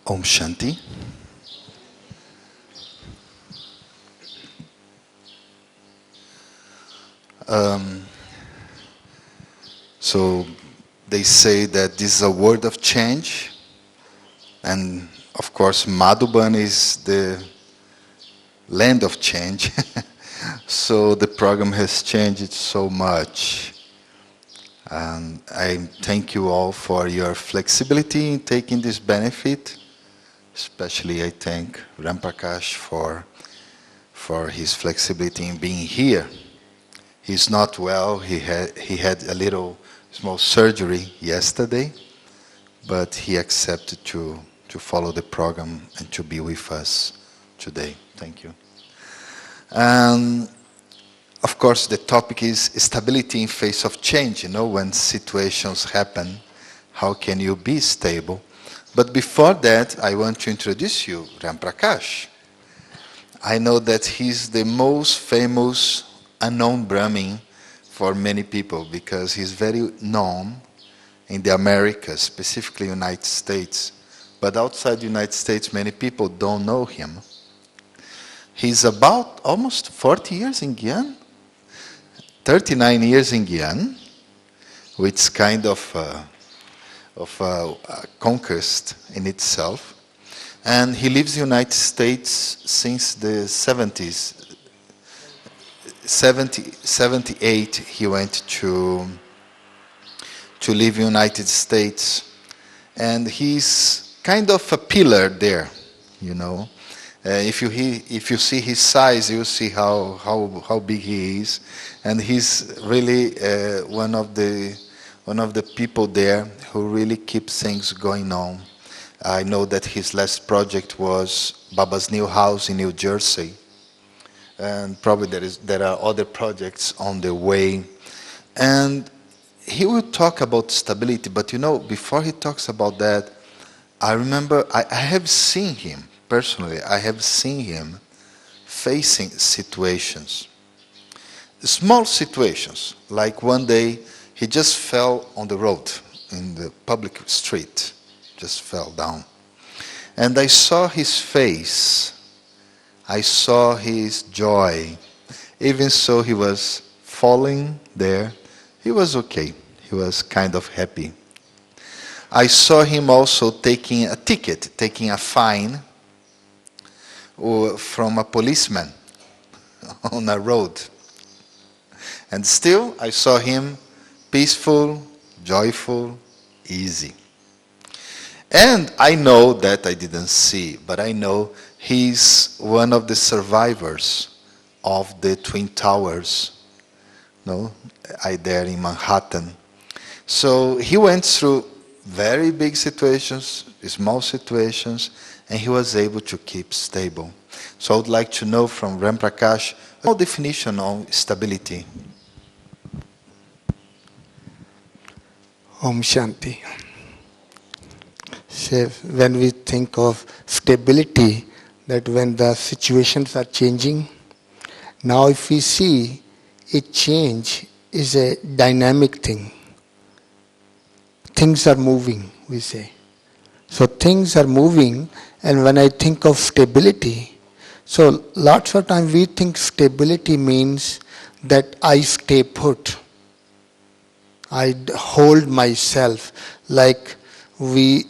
Om Shanti. So they say that this is a word of change, and of course Madhuban is the land of change. So the program has changed so much. And I thank you all for your flexibility in taking this benefit. Especially I thank Prakash for his flexibility in being here. He's not well. He had a little small surgery yesterday, but he accepted to follow the program and to be with us today. Thank you. And of course, the topic is stability in face of change. You know, when situations happen, how can you be stable? But before that, I want to introduce you, Prakash. I know that he's the most famous unknown Brahmin for many people because he's very known in the Americas, specifically United States. But outside the United States, many people don't know him. He's about almost 40 years in Gyan, 39 years in Gyan, which is kind of a conquest in itself. And he lives in the United States since the 70s. 78 he went to live in the United States. And he's kind of a pillar there, you know. If you see his size, you see how big he is, and he's really one of the people there who really keeps things going on. I know that his last project was Baba's new house in New Jersey, and probably there are other projects on the way. And he will talk about stability, but you know, before he talks about that, I remember I have seen him. Personally, I have seen him facing situations, small situations, like one day he just fell on the road in the public street, just fell down. And I saw his face, I saw his joy. Even so, he was falling there, he was okay, he was kind of happy. I saw him also taking a ticket, taking a fine, or from a policeman on a road. And still, I saw him peaceful, joyful, easy. And I know that I didn't see, but I know he's one of the survivors of the Twin Towers, there in Manhattan. So he went through very big situations, small situations, and he was able to keep stable. So I would like to know from Prakash a definition on stability. Om Shanti. So when we think of stability, that when the situations are changing, now if we see a change is a dynamic thing. Things are moving, we say. So things are moving, and when I think of stability, so lots of time we think stability means that I stay put. I hold myself. Like I'm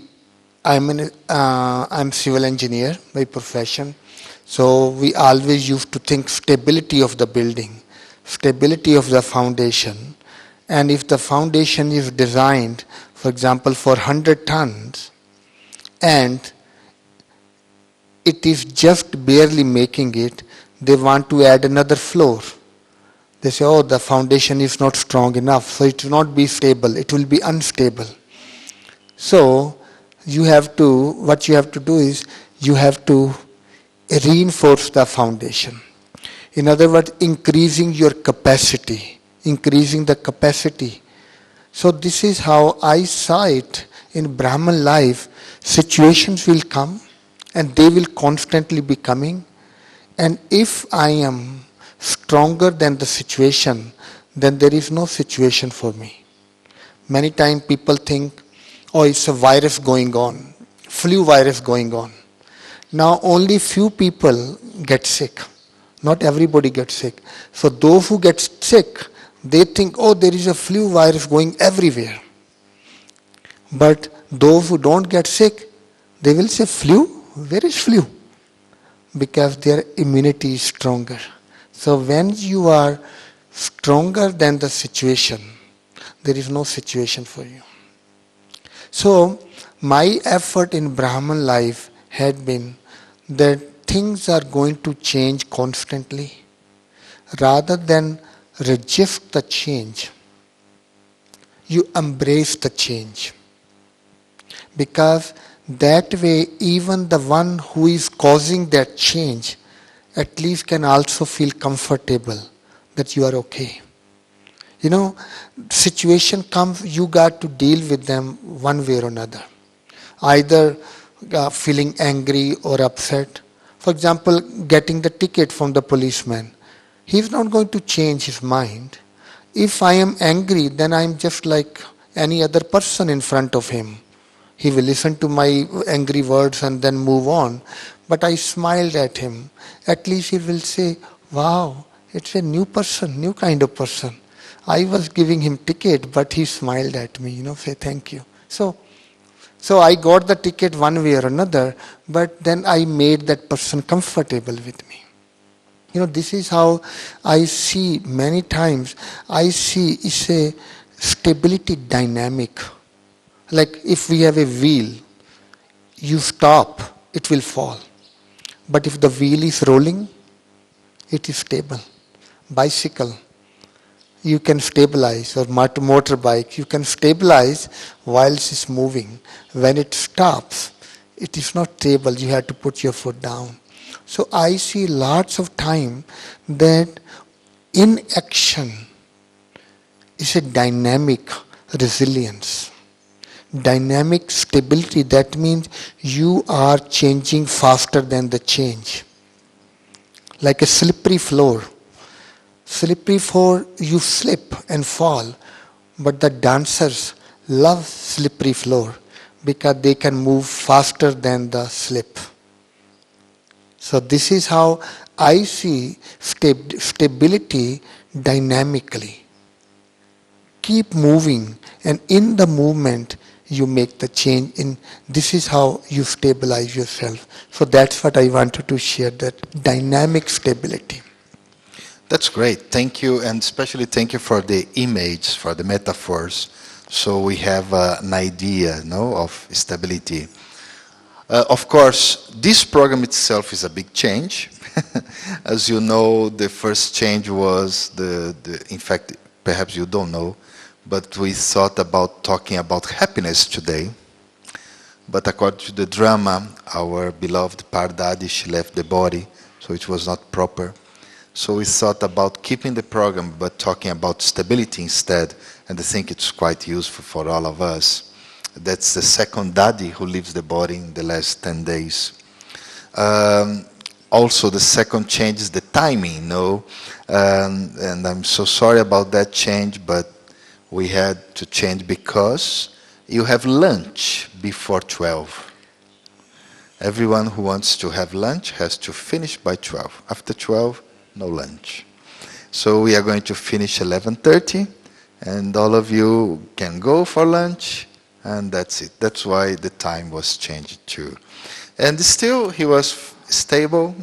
civil engineer by profession. So we always used to think stability of the building, stability of the foundation. And if the foundation is designed, for example, for 100 tons, and it is just barely making it, they want to add another floor. They say, oh, the foundation is not strong enough, so it will not be stable, it will be unstable. So what you have to do is, you have to reinforce the foundation. In other words, increasing your capacity, increasing the capacity. So this is how I saw it in Brahman life. Situations will come and they will constantly be coming. And if I am stronger than the situation, then there is no situation for me. Many times people think, oh, it's a virus going on, flu virus going on. Now only few people get sick. Not everybody gets sick. So those who get sick, they think, oh, there is a flu virus going everywhere. But those who don't get sick, they will say, flu? Where is flu? Because their immunity is stronger. So when you are stronger than the situation, there is no situation for you. So my effort in Brahman life had been that things are going to change constantly. Rather than resist the change, you embrace the change. Because that way, even the one who is causing that change at least can also feel comfortable that you are okay. You know, situation comes, you got to deal with them one way or another. Either feeling angry or upset. For example, getting the ticket from the policeman. He's not going to change his mind. If I am angry, then I'm just like any other person in front of him. He will listen to my angry words and then move on. But I smiled at him. At least he will say, wow, it's a new person, new kind of person. I was giving him ticket, but he smiled at me, say thank you. So I got the ticket one way or another, but then I made that person comfortable with me. This is how I see many times. I see it's a stability dynamic. Like if we have a wheel, you stop, it will fall. But if the wheel is rolling, it is stable. Bicycle, you can stabilize, or motorbike, you can stabilize whilst it's moving. When it stops, it is not stable, you have to put your foot down. So I see lots of time that inaction is a dynamic resilience. Dynamic stability, that means you are changing faster than the change. Like a slippery floor. Slippery floor, you slip and fall. But the dancers love slippery floor because they can move faster than the slip. So this is how I see stability dynamically. Keep moving, and in the movement you make the change. This is how you stabilize yourself. So that's what I wanted to share, that dynamic stability. That's great. Thank you, and especially thank you for the image, for the metaphors, so we have an idea, of stability. Of course, this program itself is a big change. As you know, the first change was in fact, perhaps you don't know, but we thought about talking about happiness today. But according to the drama, our beloved Pardadi, she left the body, so it was not proper. So we thought about keeping the program, but talking about stability instead, and I think it's quite useful for all of us. That's the second daddy who leaves the body in the last 10 days. Also, the second change is the timing, and I'm so sorry about that change, but we had to change because you have lunch before 12. Everyone who wants to have lunch has to finish by 12. After 12, no lunch. So we are going to finish 11:30, and all of you can go for lunch, and that's it. That's why the time was changed too. And still, he was stable.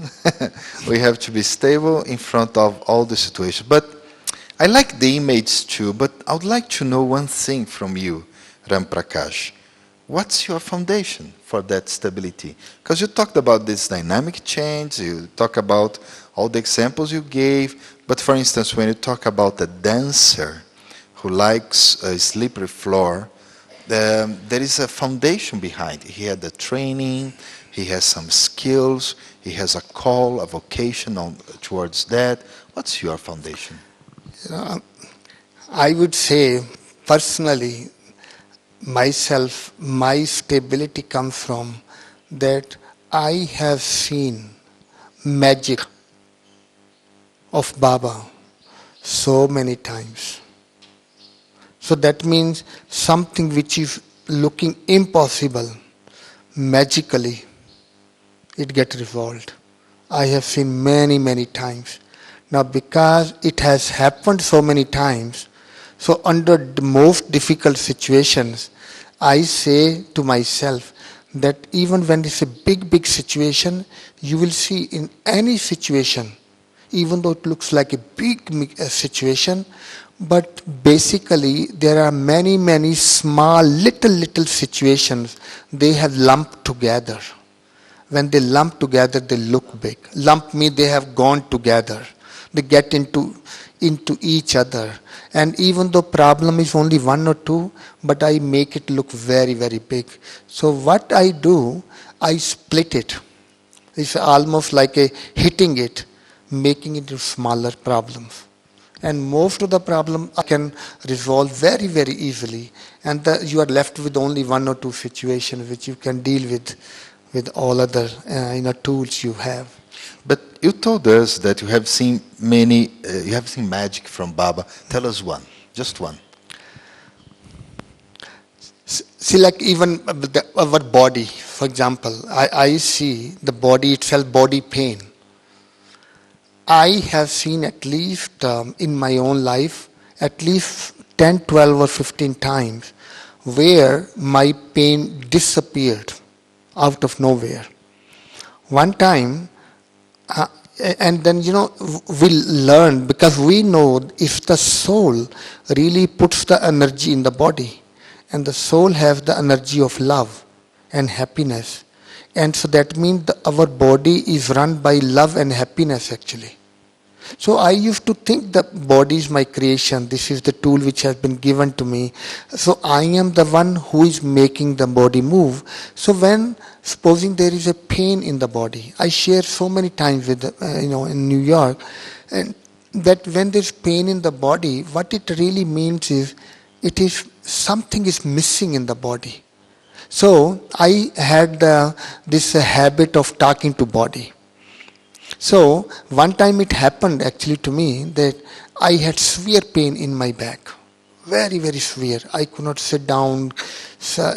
We have to be stable in front of all the situations. But I like the image too, but I would like to know one thing from you, Ram Prakash. What's your foundation for that stability? Because you talked about this dynamic change, you talk about all the examples you gave, but for instance, when you talk about a dancer who likes a slippery floor, there is a foundation behind. He had the training, he has some skills, he has a call, a vocation towards that. What's your foundation? I would say, personally, myself, my stability comes from that I have seen magic of Baba so many times. So that means something which is looking impossible, magically it gets resolved. I have seen many, many times. Now, because it has happened so many times, so under the most difficult situations, I say to myself that even when it's a big, big situation, you will see in any situation, even though it looks like a big situation, but basically there are many, many small, little, little situations they have lumped together. When they lump together, they look big. Lump means they have gone together. They get into each other. And even though problem is only one or two, but I make it look very, very big. So what I do, I split it. It's almost like a hitting it, making it into smaller problems. And most of the problem I can resolve very, very easily. And you are left with only one or two situations which you can deal with all other tools you have. But you told us that you have seen magic from Baba. Tell us one, just one. See, like even our body, for example, I see the body itself, body pain. I have seen at least in my own life, at least 10, 12 or 15 times where my pain disappeared out of nowhere. One time, and then we learn because we know if the soul really puts the energy in the body, and the soul has the energy of love and happiness, and so that means our body is run by love and happiness actually. So I used to think the body is my creation. This is the tool which has been given to me. So I am the one who is making the body move. So when supposing there is a pain in the body, I share so many times with in New York, and that when there's pain in the body, what it really means is it is something is missing in the body. So I had this habit of talking to body. So one time it happened actually to me that I had severe pain in my back. Very, very severe. I could not sit down,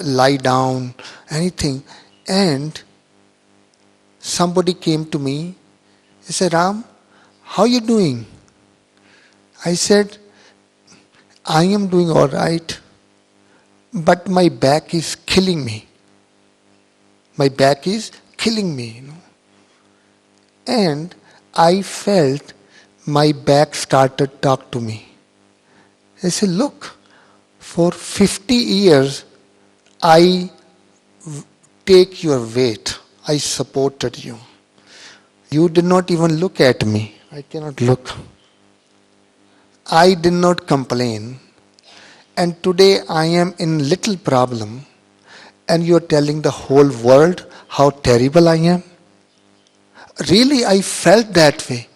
lie down, anything. And somebody came to me. He said, Ram, how are you doing? I said, I am doing all right, but my back is killing me. My back is killing me. And I felt my back started to talk to me. I said, look, for 50 years, I take your weight. I supported you. You did not even look at me. I cannot look. I did not complain. And today I am in little problem. And you are telling the whole world how terrible I am. Really, I felt that way.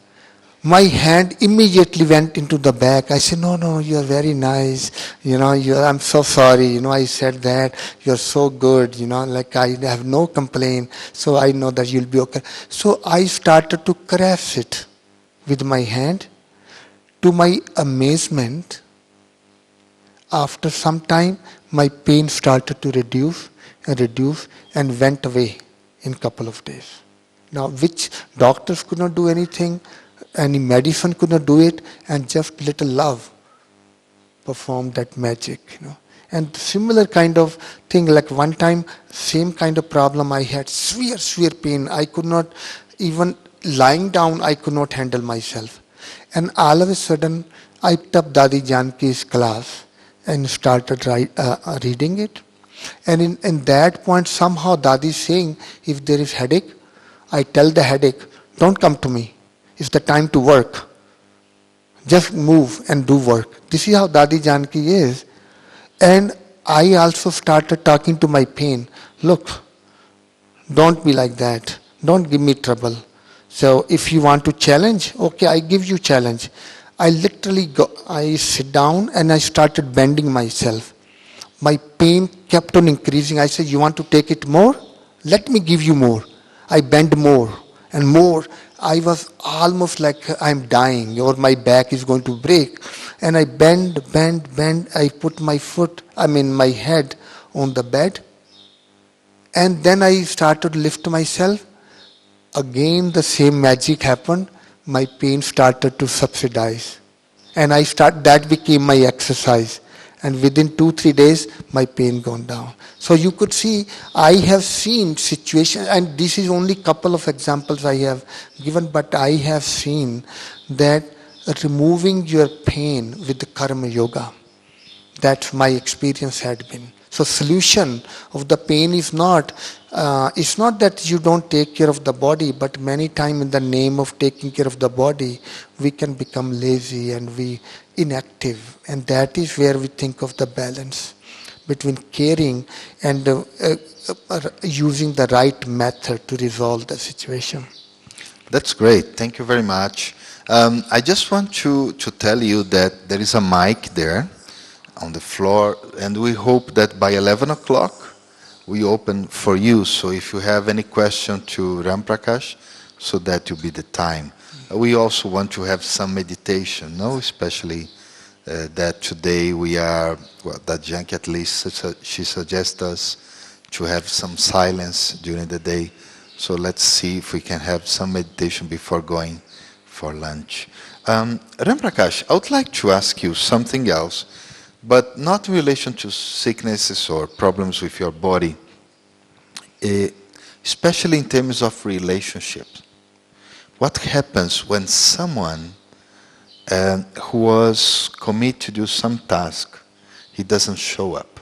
My hand immediately went into the back. I said, no, you are very nice. I'm so sorry. I said that. You're so good. Like I have no complaint. So I know that you'll be okay. So I started to caress it with my hand. To my amazement, after some time, my pain started to reduce and went away in a couple of days. Now, which doctors could not do anything, any medicine could not do it, and just little love performed that magic. And similar kind of thing, like one time, same kind of problem I had, severe pain. I could not even lying down, I could not handle myself. And all of a sudden, I picked up Dadi Janki's class and started reading it. And in that point, somehow Dadi is saying, if there is headache, I tell the headache, don't come to me. It's the time to work. Just move and do work. This is how Dadi Janki is. And I also started talking to my pain. Look, don't be like that. Don't give me trouble. So if you want to challenge, okay, I give you challenge. I literally I sit down and I started bending myself. My pain kept on increasing. I said, you want to take it more? Let me give you more. I bent more and more. I was almost like I'm dying or my back is going to break. And I bend. I put my head on the bed. And then I started to lift myself. Again, the same magic happened. My pain started to subsidize. And that became my exercise. And within 2-3 days, my pain gone down. So you could see, I have seen situations, and this is only couple of examples I have given, but I have seen that removing your pain with the karma yoga, that's my experience had been. So solution of the pain is not, it's not that you don't take care of the body, but many times in the name of taking care of the body, we can become lazy and we inactive. And that is where we think of the balance between caring and using the right method to resolve the situation. That's great. Thank you very much. I just want to tell you that there is a mic there on the floor, and we hope that by 11 o'clock we open for you. So if you have any question to Ram Prakash, so that will be the time. We also want to have some meditation, no? Especially that today we are, well, that Janki at least, she suggests us to have some silence during the day. So let's see if we can have some meditation before going for lunch. Ram Prakash, I would like to ask you something else, but not in relation to sicknesses or problems with your body, especially in terms of relationships. What happens when someone who was committed to do some task, he doesn't show up,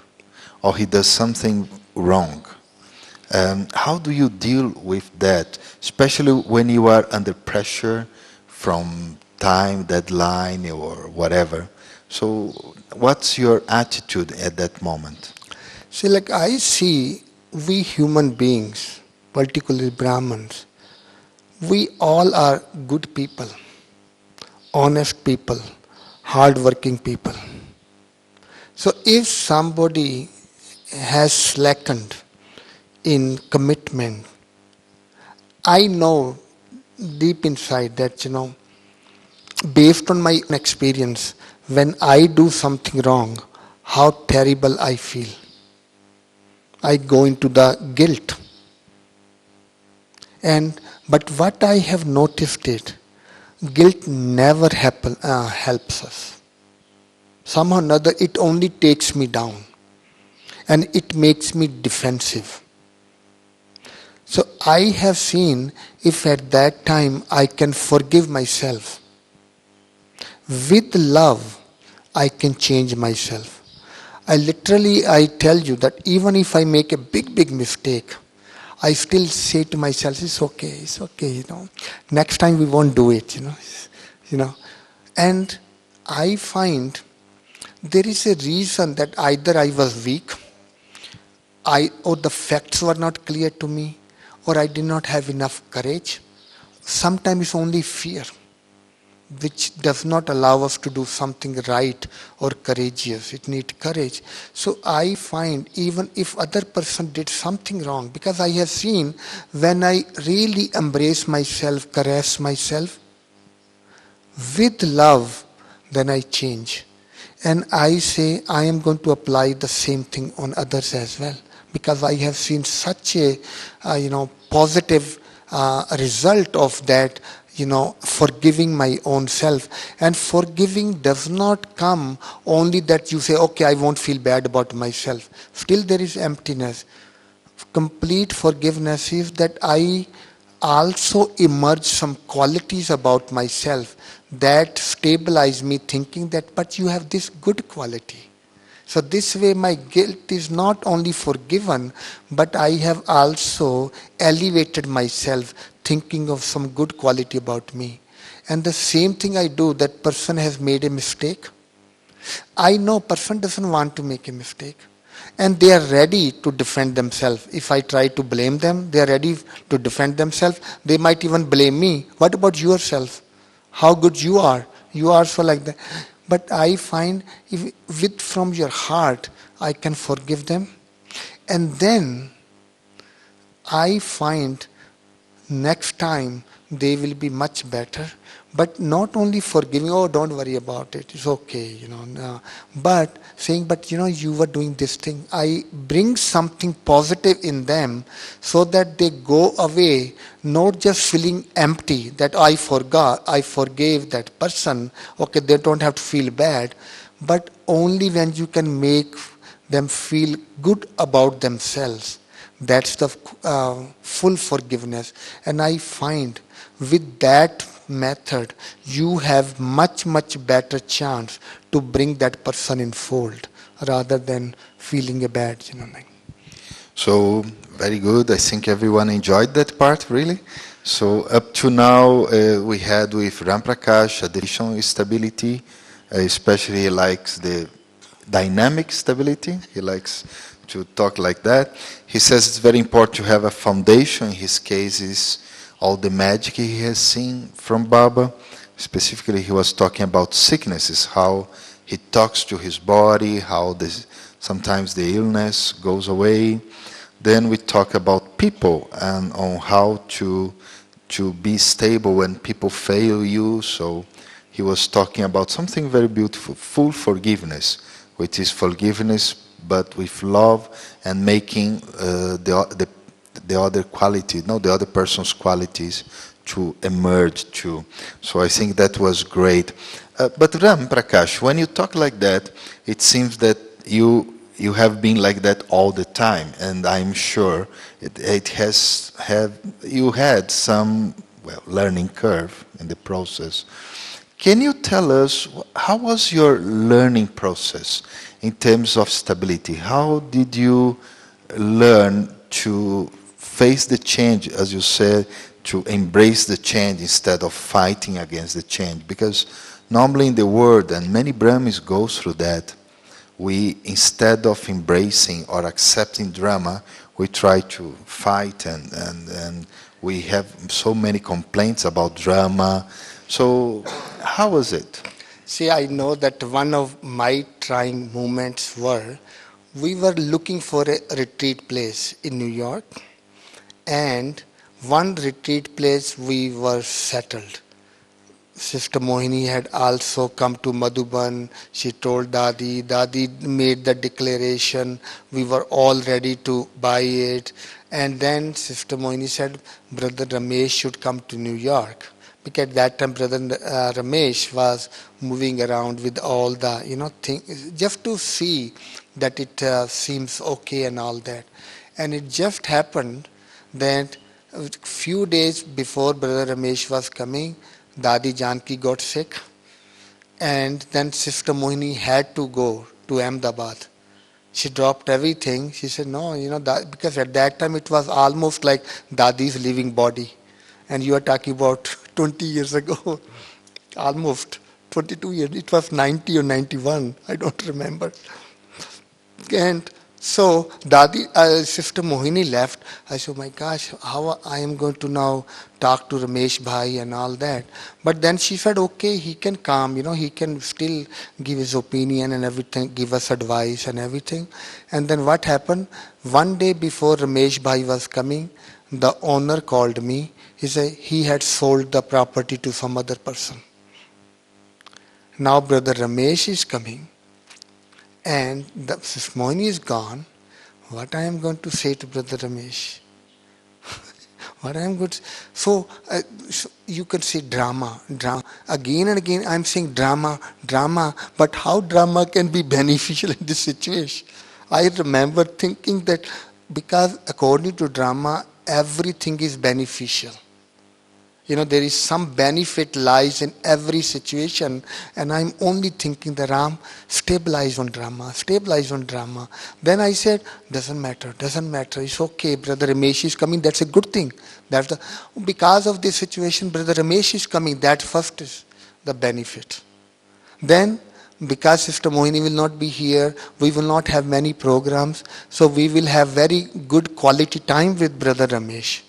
or he does something wrong? How do you deal with that, especially when you are under pressure from time, deadline, or whatever? So what's your attitude at that moment? See, like I see, we human beings, particularly Brahmins, we all are good people, honest people, hard-working people. So if somebody has slackened in commitment, I know deep inside that, based on my experience, when I do something wrong, how terrible I feel. I go into the guilt. But what I have noticed is, guilt never helps us. Somehow or another, it only takes me down. And it makes me defensive. So I have seen, if at that time I can forgive myself, with love, I can change myself. I tell you that even if I make a big mistake, I still say to myself, it's okay, Next time we won't do it, And I find there is a reason that either I was weak, or the facts were not clear to me, or I did not have enough courage. Sometimes it's only fear, which does not allow us to do something right or courageous. It needs courage. So I find, even if other person did something wrong, because I have seen when I really embrace myself, caress myself with love, then I change. And I say I am going to apply the same thing on others as well, because I have seen such a positive result of that, forgiving my own self. And forgiving does not come only that you say, okay, I won't feel bad about myself. Still there is emptiness. Complete forgiveness is that I also emerge some qualities about myself that stabilize me, thinking that, but you have this good quality. So this way my guilt is not only forgiven, but I have also elevated myself, thinking of some good quality about me. And the same thing I do, that person has made a mistake. I know person doesn't want to make a mistake. And they are ready to defend themselves. If I try to blame them, they are ready to defend themselves. They might even blame me. What about yourself? How good you are. You are so like that. But I find, from your heart, I can forgive them. And then I find next time they will be much better. But not only forgiving, oh, don't worry about it, it's okay, no. But saying, but you were doing this thing. I bring something positive in them so that they go away not just feeling empty that I forgot, I forgave that person. Okay, they don't have to feel bad, but only when you can make them feel good about themselves. That's the full forgiveness. And I find with that method, you have much, much better chance to bring that person in fold rather than feeling bad. Like. So very good. I think everyone enjoyed that part really. So up to now, we had with Ram Prakash a definition of stability, especially he likes the dynamic stability. He likes to talk like that. He says it's very important to have a foundation. In his case is all the magic he has seen from Baba. Specifically, he was talking about sicknesses, how he talks to his body, how sometimes the illness goes away. Then we talk about people and on how to be stable when people fail you. So he was talking about something very beautiful, full forgiveness, which is forgiveness but with love and making the other quality, no, the other person's qualities to emerge too. So I think that was great. But Ram Prakash, when you talk like that, it seems that you have been like that all the time, and I'm sure it has you had some learning curve in the process. Can you tell us how was your learning process in terms of stability? How did you learn to face the change, as you said, to embrace the change instead of fighting against the change? Because normally in the world, and many Brahmins go through that, we, instead of embracing or accepting drama, we try to fight and we have so many complaints about drama. So how was it? See, I know that one of my trying moments were, we were looking for a retreat place in New York, and one retreat place we were settled. Sister Mohini had also come to Madhuban. She told Dadi. Dadi made the declaration. We were all ready to buy it. And then Sister Mohini said, Brother Ramesh should come to New York. Because at that time, Brother Ramesh was moving around with all the, things, just to see that it seems okay and all that. And it just happened that a few days before Brother Ramesh was coming, Dadi Janki got sick, and then Sister Mohini had to go to Ahmedabad. She dropped everything. She said, no, because at that time it was almost like Dadi's living body. And you are talking about 20 years ago, almost 22 years. It was 90 or 91, I don't remember. And so Sister Mohini left. I said, oh my gosh, how I am going to now talk to Ramesh Bhai and all that. But then she said, okay, he can come, he can still give his opinion and everything, give us advice and everything. And then what happened? One day before Ramesh Bhai was coming, the owner called me. He said he had sold the property to some other person. Now Brother Ramesh is coming, and the Mohini is gone. What I am going to say to Brother Ramesh? What I am going to... So you can say drama. Again and again I am saying drama. But how drama can be beneficial in this situation? I remember thinking that because according to drama, everything is beneficial. There is some benefit lies in every situation, and I'm only thinking that Ram, stabilize on drama. Then I said, doesn't matter, it's okay, Brother Ramesh is coming, that's a good thing. Because of this situation, Brother Ramesh is coming, that first is the benefit. Then, because Sister Mohini will not be here, we will not have many programs, so we will have very good quality time with Brother Ramesh.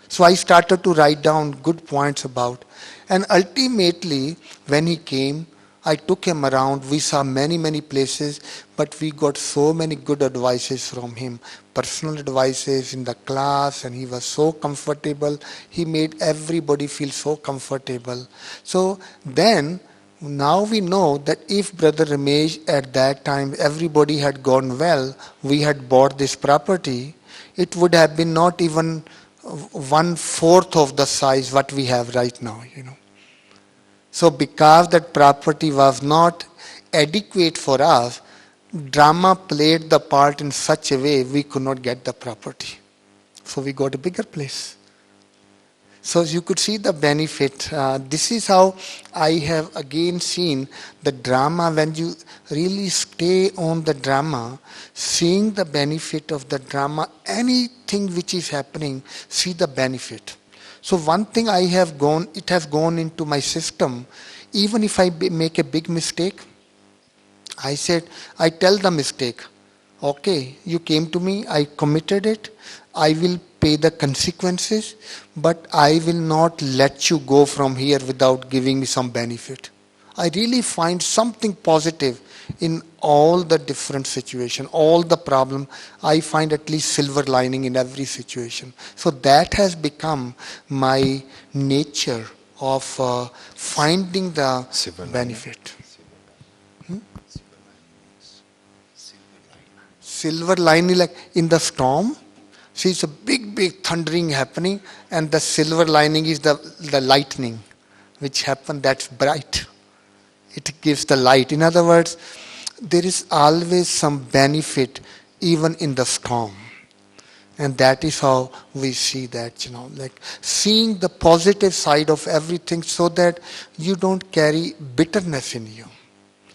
So I started to write down good points about. And ultimately, when he came, I took him around. We saw many, many places, but we got so many good advices from him, personal advices in the class, and he was so comfortable. He made everybody feel so comfortable. So then, now we know that if Brother Ramesh at that time everybody had gone well, we had bought this property, it would have been not even one fourth of the size what we have right now. So because that property was not adequate for us, drama played the part in such a way we could not get the property. So we got a bigger place. So you could see the benefit. This is how I have again seen the drama. When you really stay on the drama, seeing the benefit of the drama, anything which is happening, see the benefit. So one thing it has gone into my system. Even if I make a big mistake, I tell the mistake, okay, you came to me, I committed it, I will pay the consequences, but I will not let you go from here without giving me some benefit. I really find something positive in all the different situation, all the problem. I find at least silver lining in every situation. So that has become my nature of finding the Silver lining. benefit. Silver lining, like in the storm. See, it's a big, big thundering happening, and the silver lining is the lightning, which happen that's bright. It gives the light. In other words, there is always some benefit even in the storm. And that is how we see that, like seeing the positive side of everything so that you don't carry bitterness in you.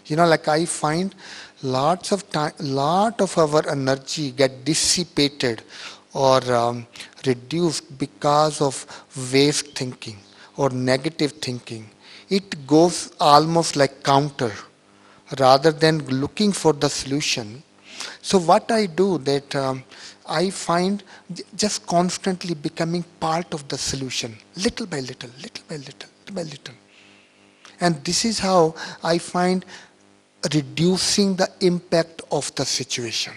Like I find lots of time, lot of our energy get dissipated or reduced because of waste thinking or negative thinking. It goes almost like counter rather than looking for the solution. So what I do that I find just constantly becoming part of the solution, little by little, little by little, little by little. And this is how I find reducing the impact of the situation.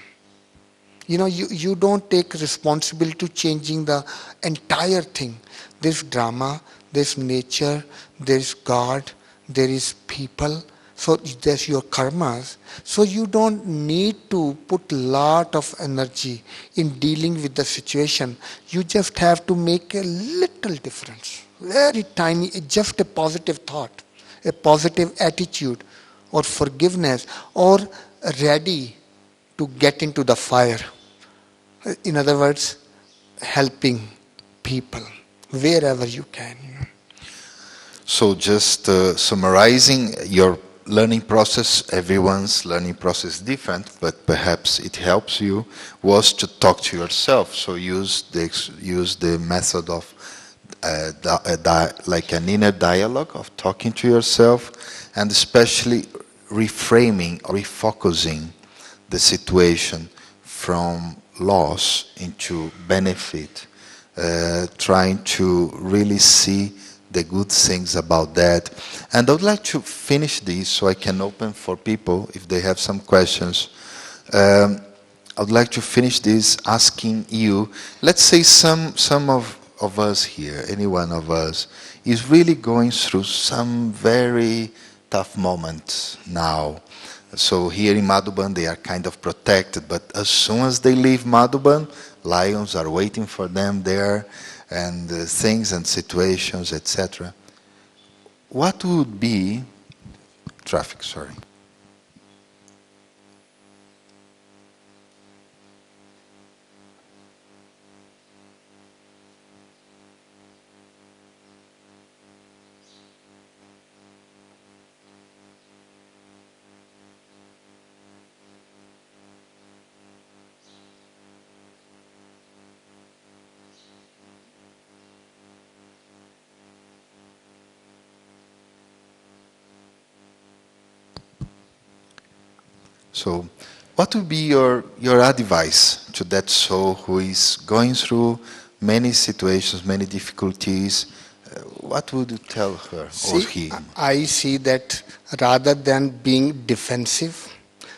You don't take responsibility to changing the entire thing. There's drama, there's nature, there's God, there is people. So there's your karmas. So you don't need to put lot of energy in dealing with the situation. You just have to make a little difference. Very tiny, just a positive thought, a positive attitude or forgiveness or ready to get into the fire. In other words, helping people wherever you can. So just summarizing your learning process, everyone's learning process is different, but perhaps it helps you, was to talk to yourself. So use the method of like an inner dialogue of talking to yourself, and especially reframing, refocusing the situation from loss into benefit, trying to really see the good things about that. And I would like to finish this so I can open for people if they have some questions. I would like to finish this asking you, let's say some of us here, any one of us, is really going through some very tough moments now. So here in Madhuban, they are kind of protected, but as soon as they leave Madhuban, lions are waiting for them there, and things and situations, etc. What would be traffic? Sorry. So, what would be your advice to that soul who is going through many situations, many difficulties, What would you tell her or See, him? I see that rather than being defensive,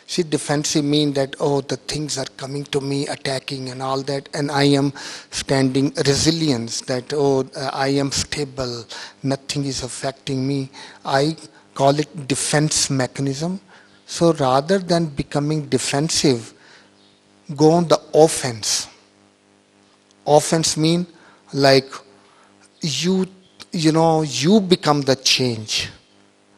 see, defensive mean that, oh, the things are coming to me, attacking and all that, and I am standing resilience, that, oh, I am stable, nothing is affecting me. I call it defense mechanism. So rather than becoming defensive, go on the offense. Offense mean like you you become the change.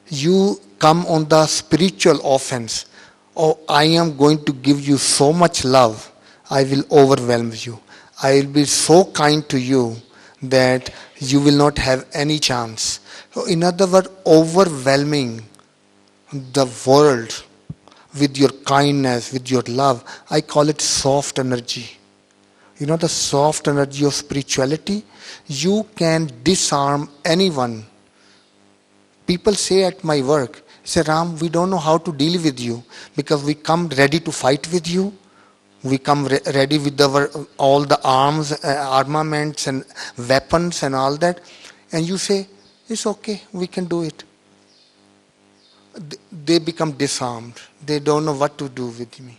You come on the spiritual offense. Oh, I am going to give you so much love, I will overwhelm you. I will be so kind to you that you will not have any chance. So in other words, overwhelming the world with your kindness, with your love. I call it soft energy. You know, the soft energy of spirituality, you can disarm anyone. People say at my work, say, Ram, we don't know how to deal with you because we come ready to fight with you. We come ready with all the arms, armaments and weapons and all that. And you say, it's okay, we can do it. They become disarmed. They don't know what to do with me.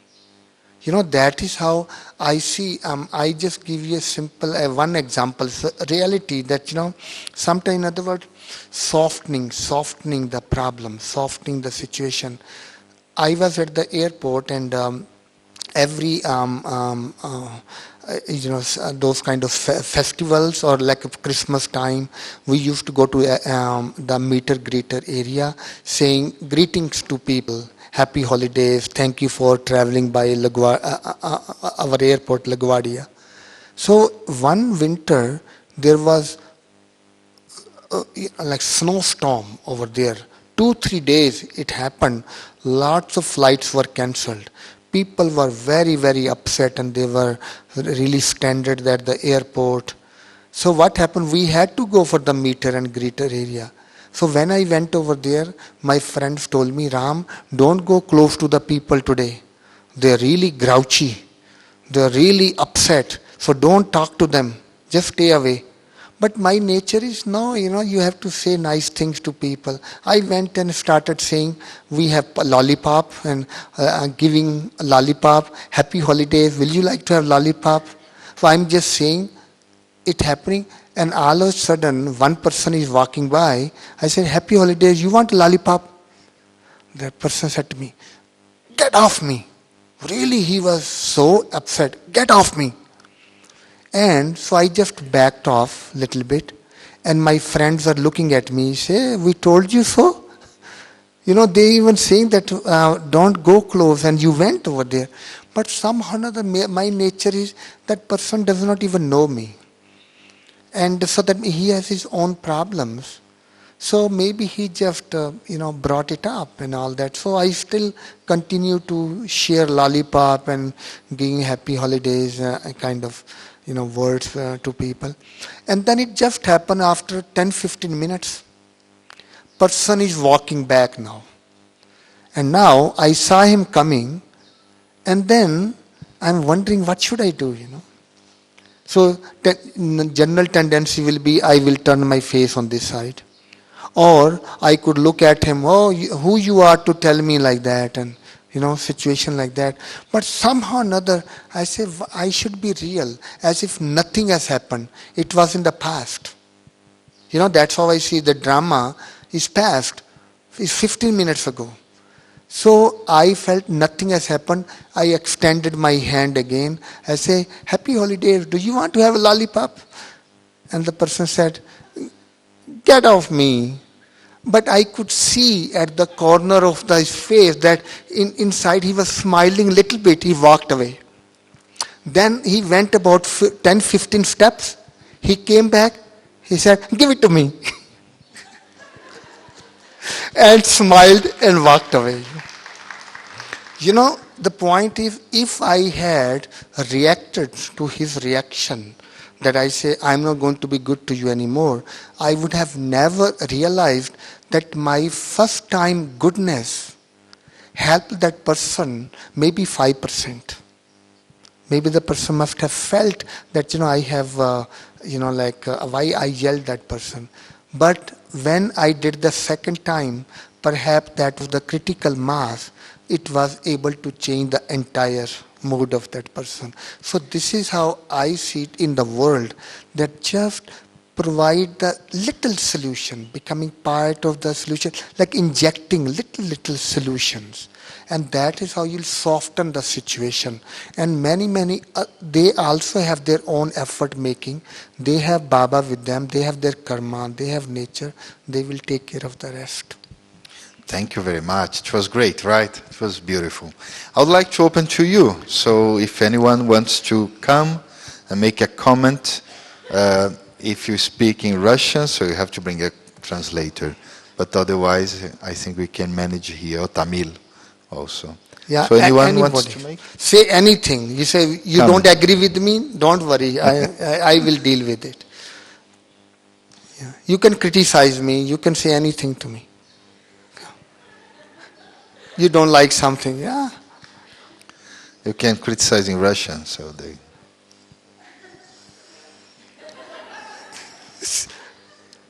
You know, that is how I see. I just give you a simple one example. So reality that, sometimes, in other words, softening the problem, softening the situation. I was at the airport, and every those kind of festivals, or like a Christmas time, we used to go to the meter greeter area, saying greetings to people, happy holidays, thank you for traveling by our airport LaGuardia. So one winter there was like snowstorm over there. 2-3 days it happened. Lots of flights were cancelled. People were very, very upset, and they were really stranded at the airport. So what happened? We had to go for the meter and greeter area. So when I went over there, my friends told me, Ram, don't go close to the people today. They're really grouchy. They're really upset. So don't talk to them. Just stay away. But my nature is no, you have to say nice things to people. I went and started saying, we have a lollipop, and giving a lollipop, happy holidays, will you like to have lollipop? So I'm just saying it happening, and all of a sudden one person is walking by. I said, happy holidays, you want a lollipop? That person said to me, get off me. Really, he was so upset. Get off me. And so I just backed off a little bit, and my friends are looking at me, say, we told you so. They even saying that don't go close, and you went over there. But somehow or another, my nature is that person does not even know me. And so that he has his own problems. So maybe he just, brought it up and all that. So I still continue to share lollipop and giving happy holidays kind of, words to people. And then it just happened after 10-15 minutes. Person is walking back now. And now I saw him coming, and then I'm wondering what should I do, So general tendency will be I will turn my face on this side. Or I could look at him, oh, who you are to tell me like that, and situation like that. But somehow or another, I say I should be real, as if nothing has happened. It was in the past. That's how I see the drama is past. It's 15 minutes ago. So I felt nothing has happened. I extended my hand again. I say, happy holidays, do you want to have a lollipop? And the person said, get off me. But I could see at the corner of his face that inside he was smiling a little bit. He walked away. Then he went about 10-15 steps. He came back. He said, give it to me. And smiled and walked away. The point is, if I had reacted to his reaction, that I say, I'm not going to be good to you anymore, I would have never realized that my first time goodness helped that person maybe 5%. Maybe the person must have felt that, I have, why I yelled that person. But when I did the second time, perhaps that was the critical mass, it was able to change the entire mood of that person. So this is how I see it in the world, that just provide the little solution, becoming part of the solution, like injecting little solutions. And that is how you'll soften the situation. And many, they also have their own effort making. They have Baba with them, they have their karma, they have nature, they will take care of the rest. Thank you very much. It was great, right? It was beautiful. I would like to open to you. So if anyone wants to come and make a comment, if you speak in Russian, so you have to bring a translator. But otherwise, I think we can manage here, or Tamil also. Yeah, So anyone wants anybody. to make? Say anything. You say you Come. don't agree with me, don't worry. I will deal with it. Yeah. You can criticize me, you can say anything to me. You don't like something, yeah. You can criticize in Russian, so they...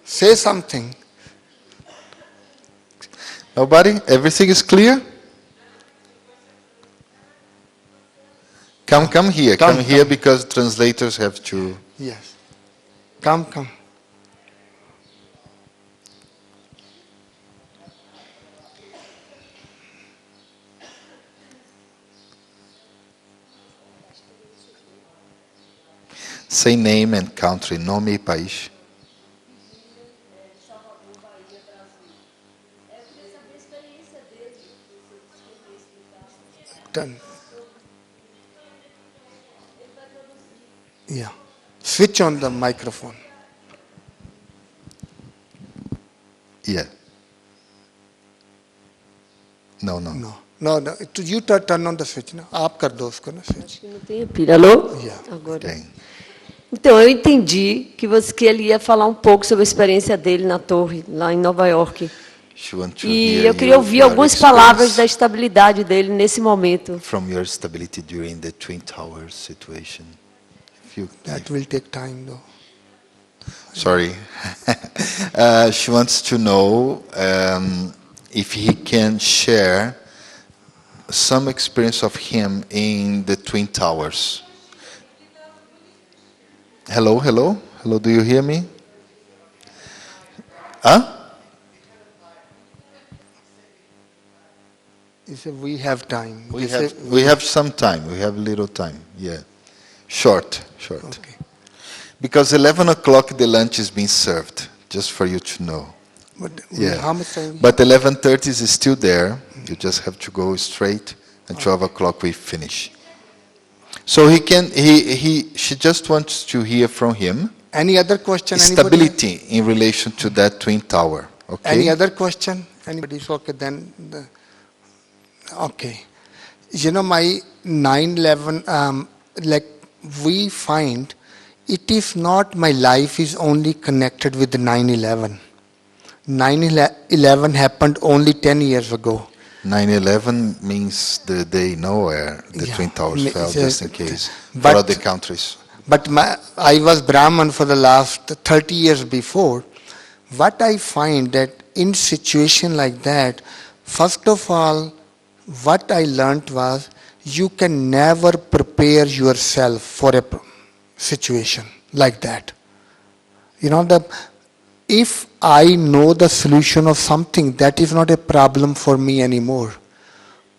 Say something. Nobody? Everything is clear? Come here. Come here because translators have to... Yes. Come. Say name and country, nome e país. Done. Yeah. Switch on the microphone. Yeah. No. No. You turn on the switch. No? आप कर दो उसको ना switch. Não tem pilha. Alô? Yeah. Agora. Okay. Então, eu entendi que ele ia falar um pouco sobre a experiência dele na torre, lá em Nova York. E eu queria ouvir algumas palavras da estabilidade dele nesse momento. From your stability during the Twin Towers situation. That will take time though. Sorry. She wants to know if he can share some experience of him in the Twin Towers. Hello, do you hear me? Huh? He said, we have time. We have some time. We have little time. Yeah. Short. Okay. Because 11 o'clock the lunch is being served, just for you to know. But Yeah. how much time? But 11:30 is still there. You just have to go straight, and 12 o'clock we finish. So she just wants to hear from him. Any other question? Stability in relation to that Twin Tower. Okay. Any other question? Anybody? Okay, then. Okay. You know, my 9/11, like we find, it is not my life is only connected with the 9/11. 9/11 happened only 10 years ago. 9/11 means the day nowhere the Yeah. Twin Towers fell, just in case, for But- other countries. But I was Brahman for the last 30 years before. What I find that in situation like that, first of all, what I learnt was you can never prepare yourself for a situation like that. You know, if I know the solution of something, that is not a problem for me anymore.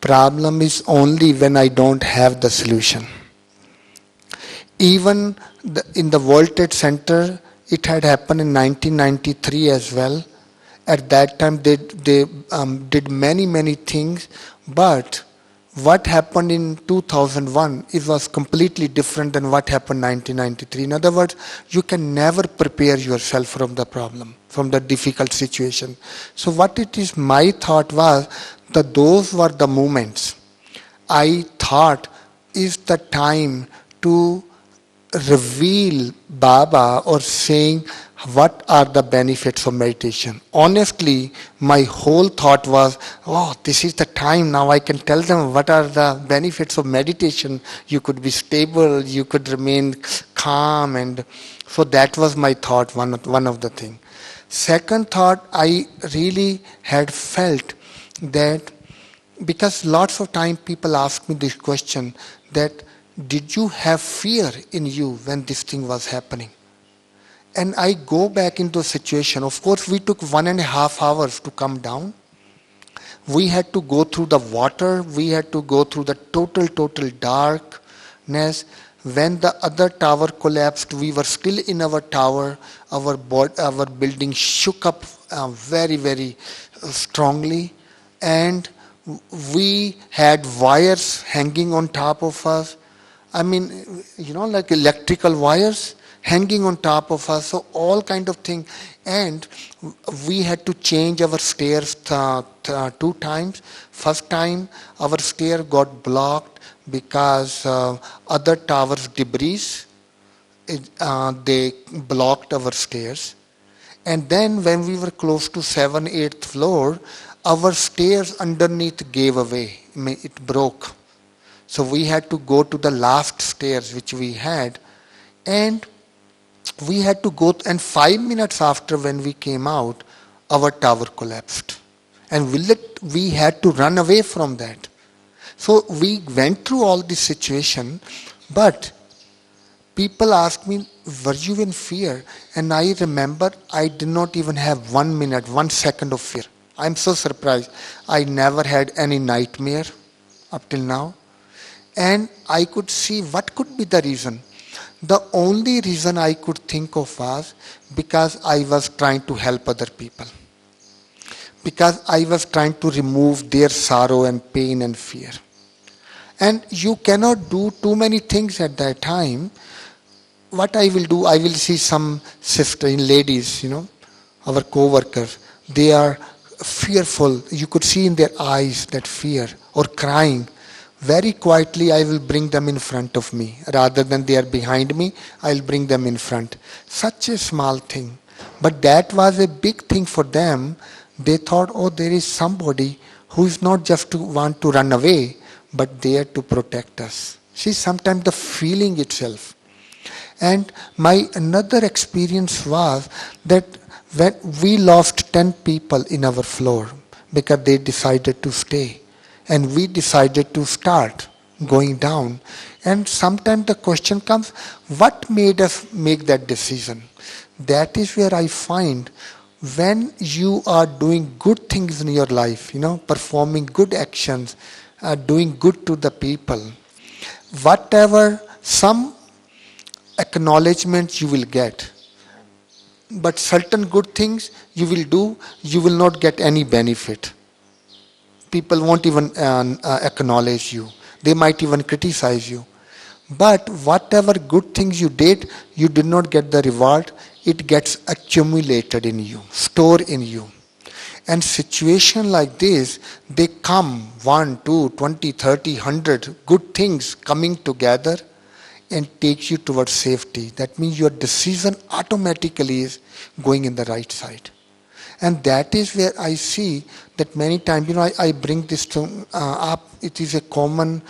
Problem is only when I don't have the solution. Even in the World Trade Center, it had happened in 1993 as well. At that time, they did many things, but what happened in 2001, it was completely different than what happened in 1993. In other words, you can never prepare yourself from the problem, from the difficult situation. So what it is, my thought was that those were the moments I thought is the time to reveal Baba or saying what are the benefits of meditation? Honestly, my whole thought was, oh, this is the time now I can tell them what are the benefits of meditation. You could be stable, you could remain calm, and so that was my thought, one of the things. Second thought, I really had felt that because lots of time people ask me this question that did you have fear in you when this thing was happening? And I go back into a situation. Of course, we took 1.5 hours to come down. We had to go through the water. We had to go through the total darkness. When the other tower collapsed, we were still in our tower. Our building shook up very strongly. And we had wires hanging on top of us. I mean, like electrical wires hanging on top of us, so all kind of thing. And we had to change our stairs 2 times. First time, our stair got blocked because other towers' debris, they blocked our stairs. And then when we were close to 7th, 8th floor, our stairs underneath gave away. It broke. So we had to go to the last stairs which we had. And we had to go, and 5 minutes after when we came out, our tower collapsed. And we had to run away from that. So we went through all this situation, but people asked me, were you in fear? And I remember I did not even have 1 minute, 1 second of fear. I'm so surprised. I never had any nightmare up till now. And I could see what could be the reason. The only reason I could think of was because I was trying to help other people. Because I was trying to remove their sorrow and pain and fear. And you cannot do too many things at that time. What I will do, I will see some ladies, our co-workers, they are fearful. You could see in their eyes that fear or crying. Very quietly, I will bring them in front of me. Rather than they are behind me, I'll bring them in front. Such a small thing. But that was a big thing for them. They thought, oh, there is somebody who is not just to want to run away, but there to protect us. See, sometimes the feeling itself. And my another experience was that when we lost 10 people in our floor because they decided to stay. And we decided to start going down. And sometimes the question comes, what made us make that decision? That is where I find when you are doing good things in your life, performing good actions, doing good to the people, whatever, some acknowledgement you will get. But certain good things you will do, you will not get any benefit. People won't even acknowledge you. They might even criticize you. But whatever good things you did not get the reward. It gets accumulated in you, stored in you. And situations like this, they come 1, 2, 20, 30, 100 good things coming together and takes you towards safety. That means your decision automatically is going in the right side. And that is where I see that many times, I bring this up. It is a common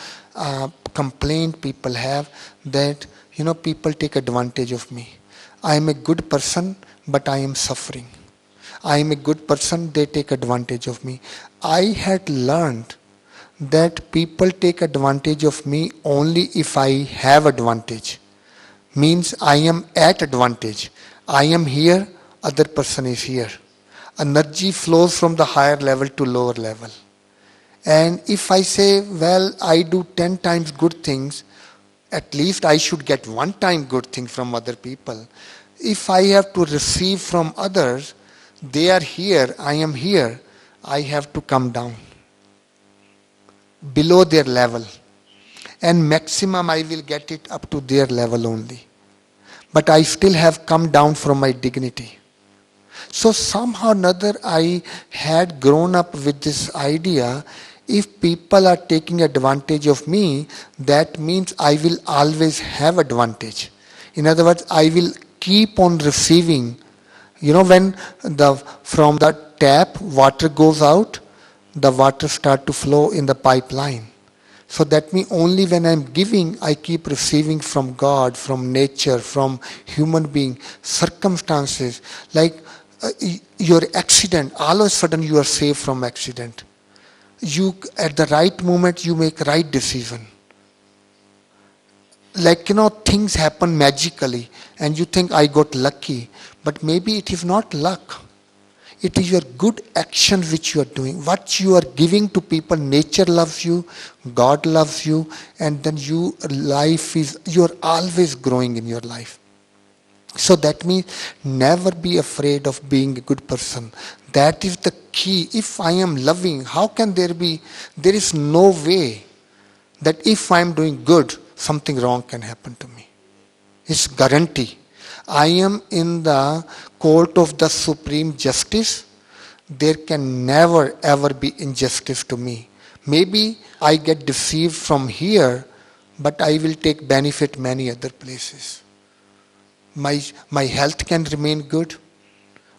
complaint people have that, people take advantage of me. I am a good person, but I am suffering. I am a good person, they take advantage of me. I had learned that people take advantage of me only if I have advantage. Means I am at advantage. I am here, other person is here. Energy flows from the higher level to lower level. And if I say, well, I do 10 times good things, at least I should get 1 time good thing from other people. If I have to receive from others, they are here, I am here, I have to come down below their level. And maximum I will get it up to their level only. But I still have come down from my dignity. So somehow or another I had grown up with this idea, if people are taking advantage of me, that means I will always have advantage. In other words, I will keep on receiving You know, when from the tap water goes out, the water start to flow in the pipeline. So that means only when I'm giving, I keep receiving from God, from nature, from human being, circumstances. Like your accident, all of a sudden you are safe from accident. You, at the right moment, you make right decision. Like, things happen magically and you think I got lucky, but maybe it is not luck. It is your good action which you are doing. What you are giving to people, nature loves you, God loves you, and then you are always growing in your life. So that means never be afraid of being a good person. That is the key. If I am loving, how can there is no way that if I am doing good, something wrong can happen to me. It's guarantee. I am in the court of the supreme justice. There can never ever be injustice to me. Maybe I get deceived from here, but I will take benefit many other places. My health can remain good.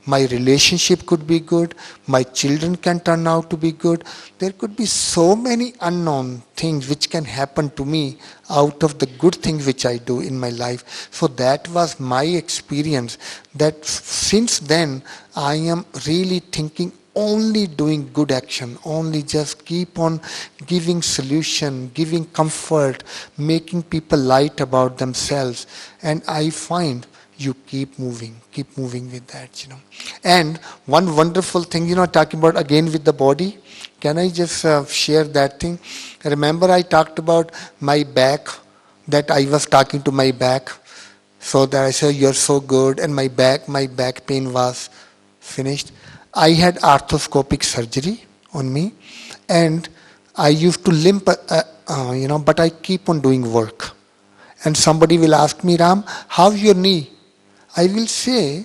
My relationship could be good. My children can turn out to be good. There could be so many unknown things which can happen to me out of the good things which I do in my life. So that was my experience, that since then I am really thinking only doing good action, only just keep on giving solution, giving comfort, making people light about themselves. And I find you keep moving with that. And one wonderful thing, talking about again with the body, can I just share that thing? Remember I talked about my back, that I was talking to my back, so that I said, you're so good, and my back pain was finished. I had arthroscopic surgery on me, and I used to limp, but I keep on doing work. And somebody will ask me, Ram, how's your knee? I will say,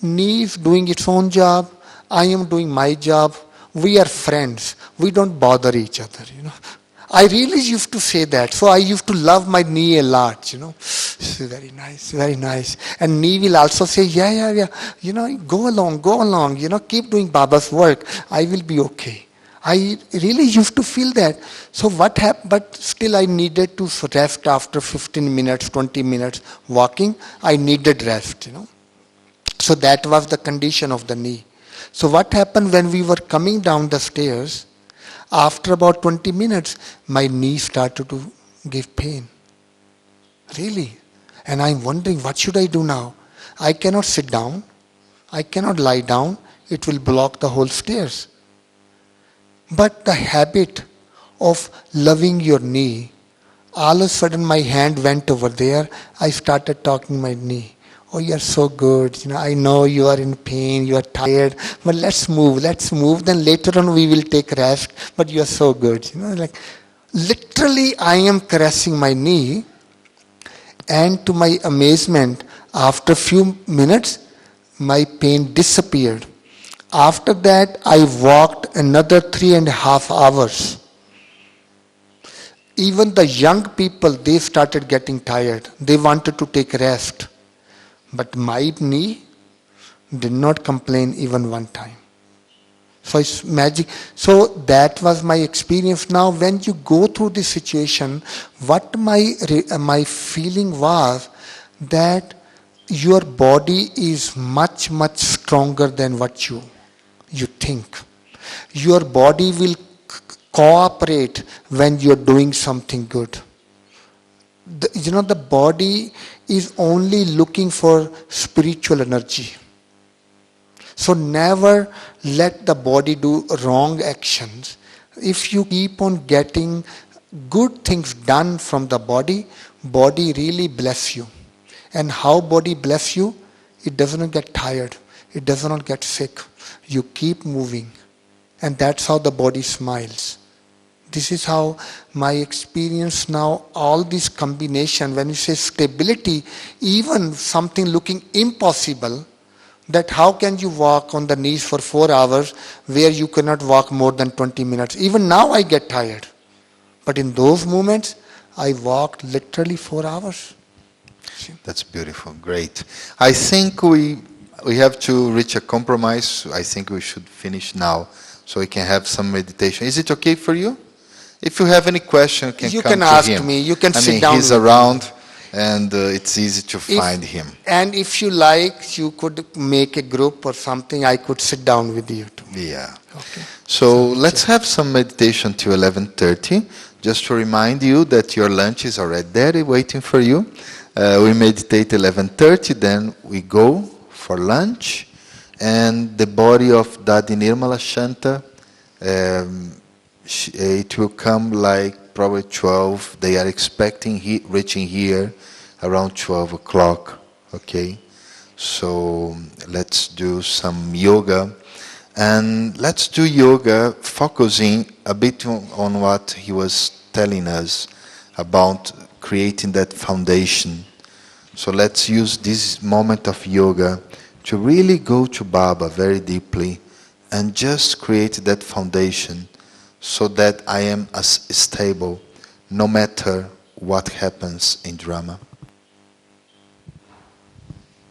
knee is doing its own job, I am doing my job, we are friends, we don't bother each other, I really used to say that. So I used to love my knee a lot, It's very nice, very nice. And knee will also say, yeah, go along, keep doing Baba's work, I will be okay. I really used to feel that. So what happened, but still I needed to rest after 15 minutes, 20 minutes walking. I needed rest, So that was the condition of the knee. So what happened when we were coming down the stairs, after about 20 minutes, my knee started to give pain. Really. And I'm wondering, what should I do now? I cannot sit down. I cannot lie down. It will block the whole stairs. But the habit of loving your knee, all of a sudden my hand went over there. I started talking my knee. Oh, you're so good. I know you are in pain, you are tired, but let's move. Then later on we will take rest, but you are so good. Like literally I am caressing my knee, and to my amazement, after a few minutes, my pain disappeared. After that, I walked another 3.5 hours. Even the young people, they started getting tired. They wanted to take rest. But my knee did not complain even one time. So it's magic. So that was my experience. Now when you go through this situation, what my feeling was that your body is much, much stronger than what you think. Your body will cooperate when you're doing something good. The body is only looking for spiritual energy. So never let the body do wrong actions. If you keep on getting good things done from the body really bless you. And how body bless you? It does not get tired. It does not get sick. You keep moving. And that's how the body smiles. This is how my experience now, all this combination, when you say stability, even something looking impossible, that how can you walk on the knees for 4 hours where you cannot walk more than 20 minutes? Even now I get tired. But in those moments, I walked literally 4 hours. That's beautiful, great. I think we we have to reach a compromise. I think we should finish now so we can have some meditation. Is it okay for you? If you have any question, you can You come can to ask him. me. You can I sit mean, down he's with me. around, and it's easy to find him. And if you like, you could make a group or something. I could sit down with you too. Yeah. Okay. So let's have some meditation till 11:30. Just to remind you that your lunch is already there, waiting for you. We meditate 11:30, then we go for lunch, and the body of Dadi Nirmala Shanta, it will come like probably 12. They are expecting reaching here around 12 o'clock. Okay, so let's do some yoga. And let's do yoga focusing a bit on what he was telling us about creating that foundation. So let's use this moment of yoga to really go to Baba very deeply and just create that foundation so that I am as stable no matter what happens in drama.